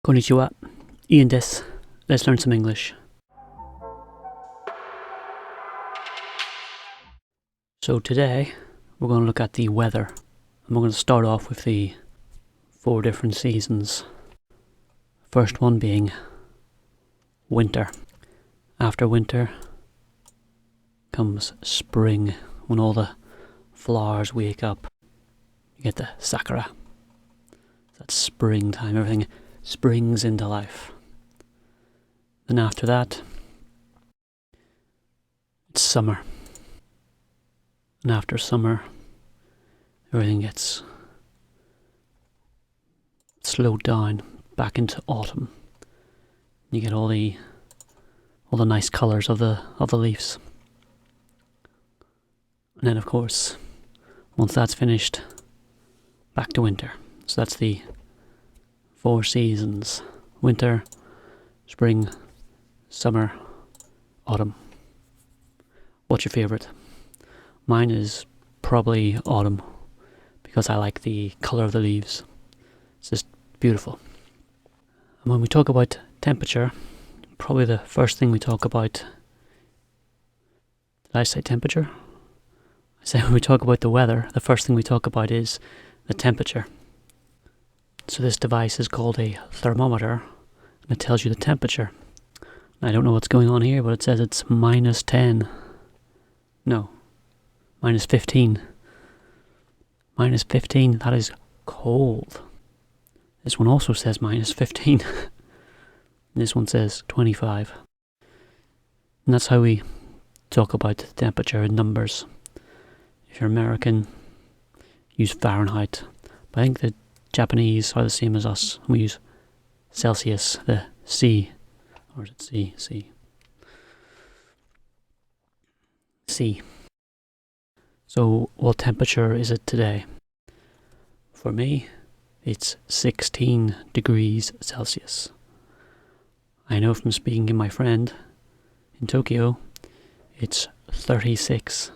Konnichiwa, Ian des. Let's learn some English. So today we're going to look at the weather, and we're going to start off with the 4 different seasons. First one being winter. After winter comes spring, when all the flowers wake up. You get the sakura. That's springtime, everything springs into life. Then after that, it's summer. And after summer, everything gets slowed down back into autumn. You get all the nice colours of the leaves. And then of course, once that's finished, back to winter. So that's the 4 seasons: winter, spring, summer, autumn. What's your favourite? Mine is probably autumn, because I like the colour of the leaves. It's just beautiful. And when we talk about temperature, probably the first thing we talk about... Did I say temperature? I said when we talk about the weather, the first thing we talk about is the temperature. So this device is called a thermometer, and it tells you the temperature. I don't know what's going on here, but it says it's minus 10. No, minus 15. Minus 15, that is cold. This one also says minus 15. This one says 25. And that's how we talk about the temperature in numbers. If you're American, use Fahrenheit. But I think the Japanese are the same as us. We use Celsius, the C. Or is it C? C. C. So what temperature is it today? For me, it's 16 degrees Celsius. I know from speaking to my friend in Tokyo, it's 36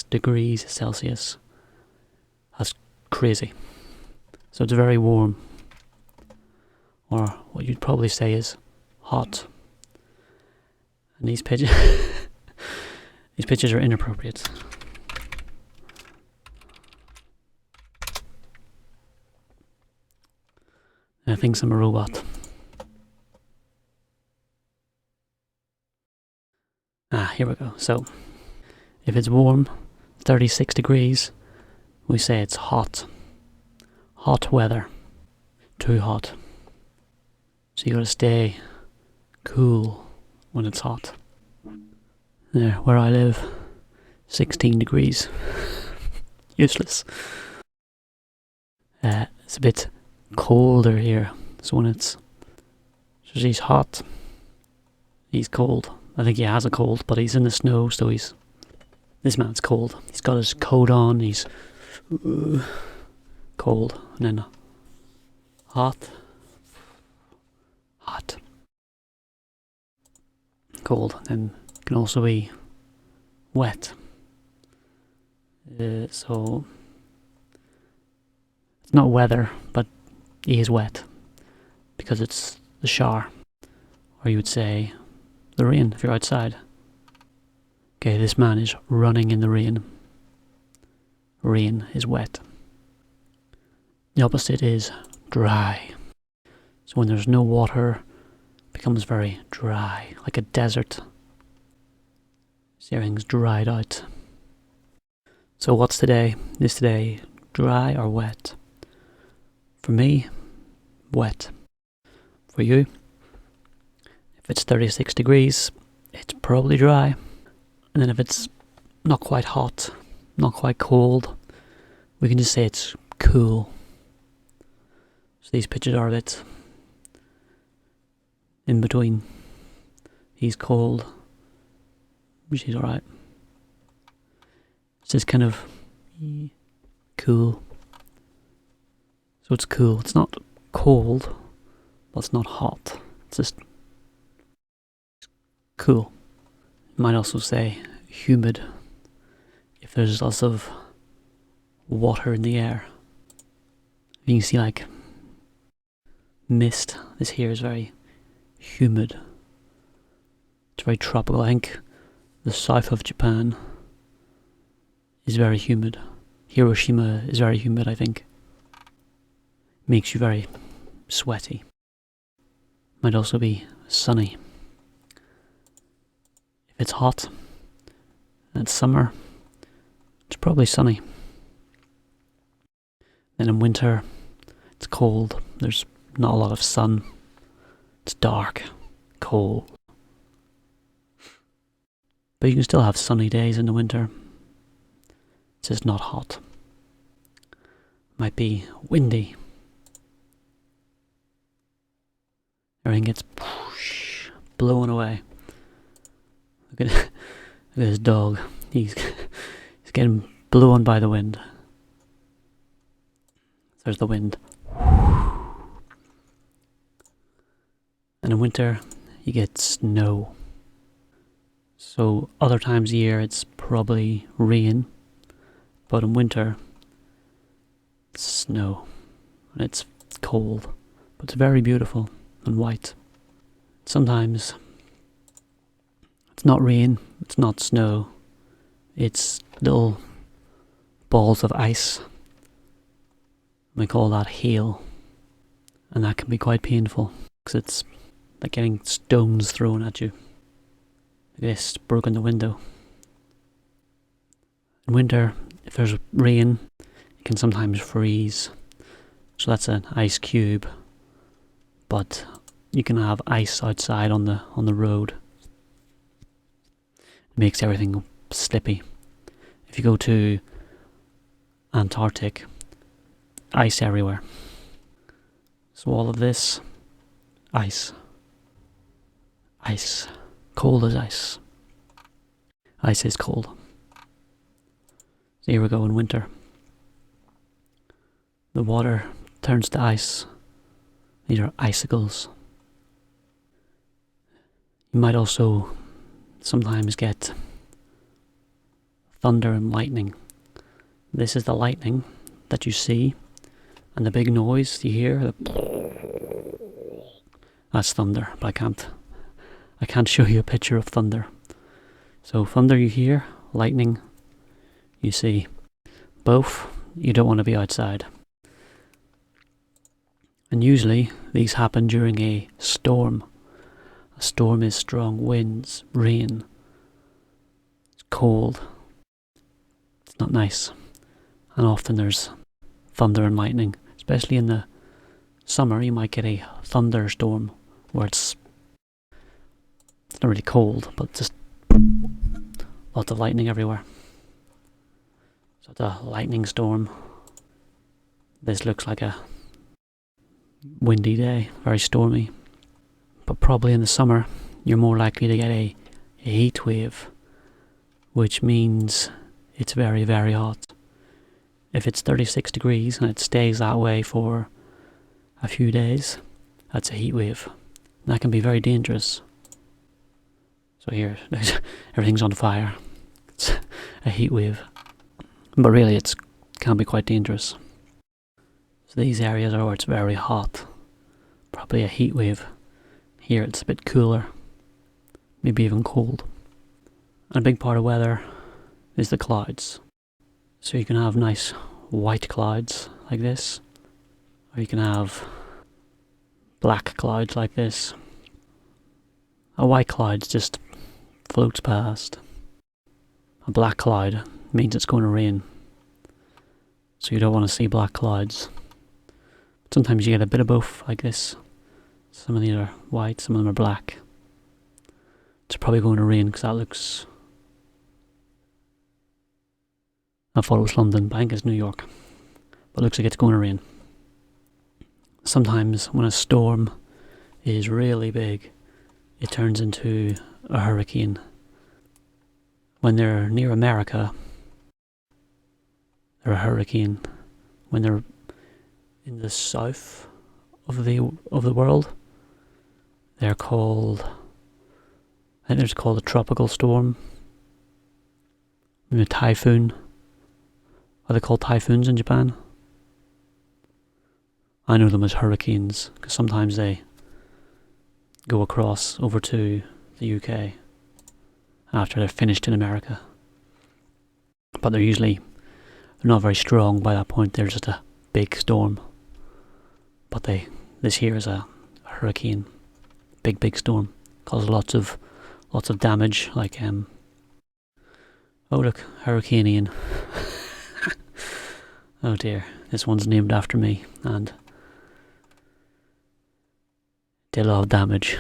degrees Celsius. That's crazy. So it's very warm. Or what you'd probably say is hot. And these pictures these pictures are inappropriate. I think I'm a robot. Here we go. So if it's warm, 36 degrees, we say it's hot. Hot weather. Too hot. So you gotta stay cool when it's hot. There, where I live, 16 degrees. Useless. It's a bit colder here. So when so he's hot, he's cold. I think he has a cold, but he's in the snow, so this man's cold. He's got his coat on, he's cold. And then hot. Cold, and can also be wet. So it's not weather, but he is wet because it's the shower, or you would say the rain if you're outside. Okay, this man is running in the rain. Rain is wet. The opposite is dry. So when there's no water, it becomes very dry, like a desert. So everything's dried out. So what's today? Is today dry or wet? For me, wet. For you, if it's 36 degrees, it's probably dry. And then if it's not quite hot, not quite cold, we can just say it's cool. So these pictures are a bit in between. He's cold, she's alright. It's just kind of cool. So it's cool. It's not cold, but it's not hot. It's just cool. You might also say humid if there's lots of water in the air. You can see like mist. This here is very humid. It's very tropical. I think the south of Japan is very humid. Hiroshima is very humid, I think. Makes you very sweaty. Might also be sunny. If it's hot and it's summer, it's probably sunny. Then in winter, it's cold. There's not a lot of sun. It's dark, cold. But you can still have sunny days in the winter. It's just not hot. Might be windy. Everything gets blown away. Look at this dog. He's getting blown by the wind. There's the wind. And in winter, you get snow. So other times of year, it's probably rain. But in winter, it's snow. And it's cold. But it's very beautiful and white. Sometimes it's not rain, it's not snow. It's little balls of ice. We call that hail. And that can be quite painful. Because it's like getting stones thrown at you. Like this, broken the window. In winter, if there's rain, it can sometimes freeze. So that's an ice cube. But you can have ice outside on the road. It makes everything slippy. If you go to Antarctic, ice everywhere. So all of this, ice. Ice. Cold as ice. Ice is cold. So here we go in winter. The water turns to ice. These are icicles. You might also sometimes get thunder and lightning. This is the lightning that you see, and the big noise you hear. That's thunder, but I can't show you a picture of thunder. So thunder you hear, lightning you see. Both, you don't want to be outside. And usually these happen during a storm. A storm is strong winds, rain. It's cold. It's not nice. And often there's thunder and lightning. Especially in the summer, you might get a thunderstorm where it's not really cold, but just lots of lightning everywhere. So it's a lightning storm. This looks like a windy day, very stormy. But probably in the summer, you're more likely to get a heat wave, which means it's very, very hot. If it's 36 degrees and it stays that way for a few days, that's a heat wave. And that can be very dangerous. So here, everything's on fire. It's a heat wave. But really, it can be quite dangerous. So these areas are where it's very hot. Probably a heat wave. Here it's a bit cooler. Maybe even cold. And a big part of weather is the clouds. So you can have nice white clouds like this. Or you can have black clouds like this. A white cloud just floats past. A black cloud means it's going to rain. So you don't want to see black clouds. Sometimes you get a bit of both like this. Some of these are white, some of them are black. It's probably going to rain because that looks... I thought it was London, but I think it's New York. But it looks like it's going to rain. Sometimes when a storm is really big, it turns into a hurricane. When they're near America, they're a hurricane. When they're in the south of the world, they're called... I think they're called a tropical storm. Maybe a typhoon. Are they called typhoons in Japan? I know them as hurricanes because sometimes they go across over to the UK after they're finished in America. But they're not very strong by that point. They're just a big storm. But this here is a hurricane, big storm, causes lots of damage. Like oh look, Hurricane Ian. Oh dear, this one's named after me and did a lot of damage.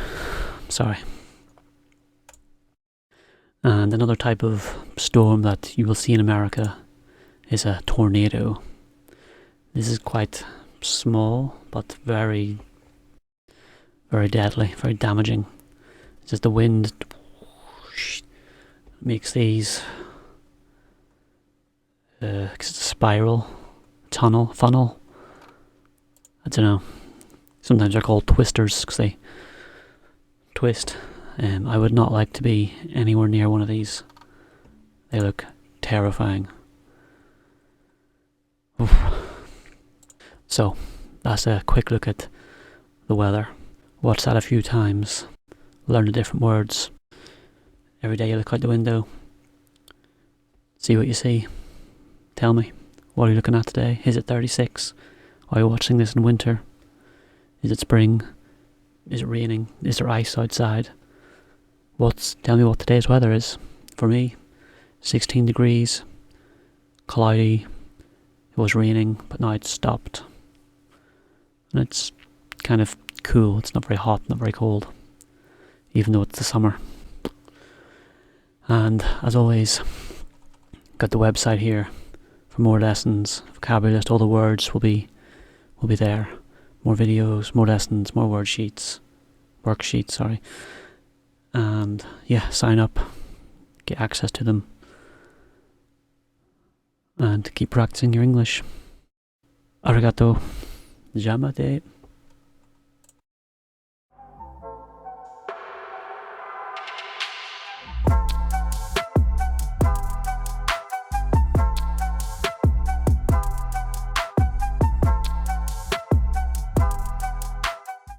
Sorry. And another type of storm that you will see in America is a tornado. This is quite small, but very, very deadly, very damaging. It's just the wind makes these spiral, funnel. I don't know. Sometimes they're called twisters because they twist. I would not like to be anywhere near one of these. They look terrifying. Oof. So, that's a quick look at the weather. Watch that a few times. Learn the different words. Every day you look out the window. See what you see. Tell me, what are you looking at today? Is it 36? Are you watching this in winter? Is it spring? Is it raining? Is there ice outside? Tell me what today's weather is. For me, 16 degrees, cloudy. It was raining, but now it's stopped. And it's kind of cool. It's not very hot, not very cold, even though it's the summer. And as always, got the website here for more lessons, vocabulary list. All the words will be there. More videos, more lessons, more worksheets. And yeah, sign up, get access to them, and keep practicing your English. Arigato. Jamate.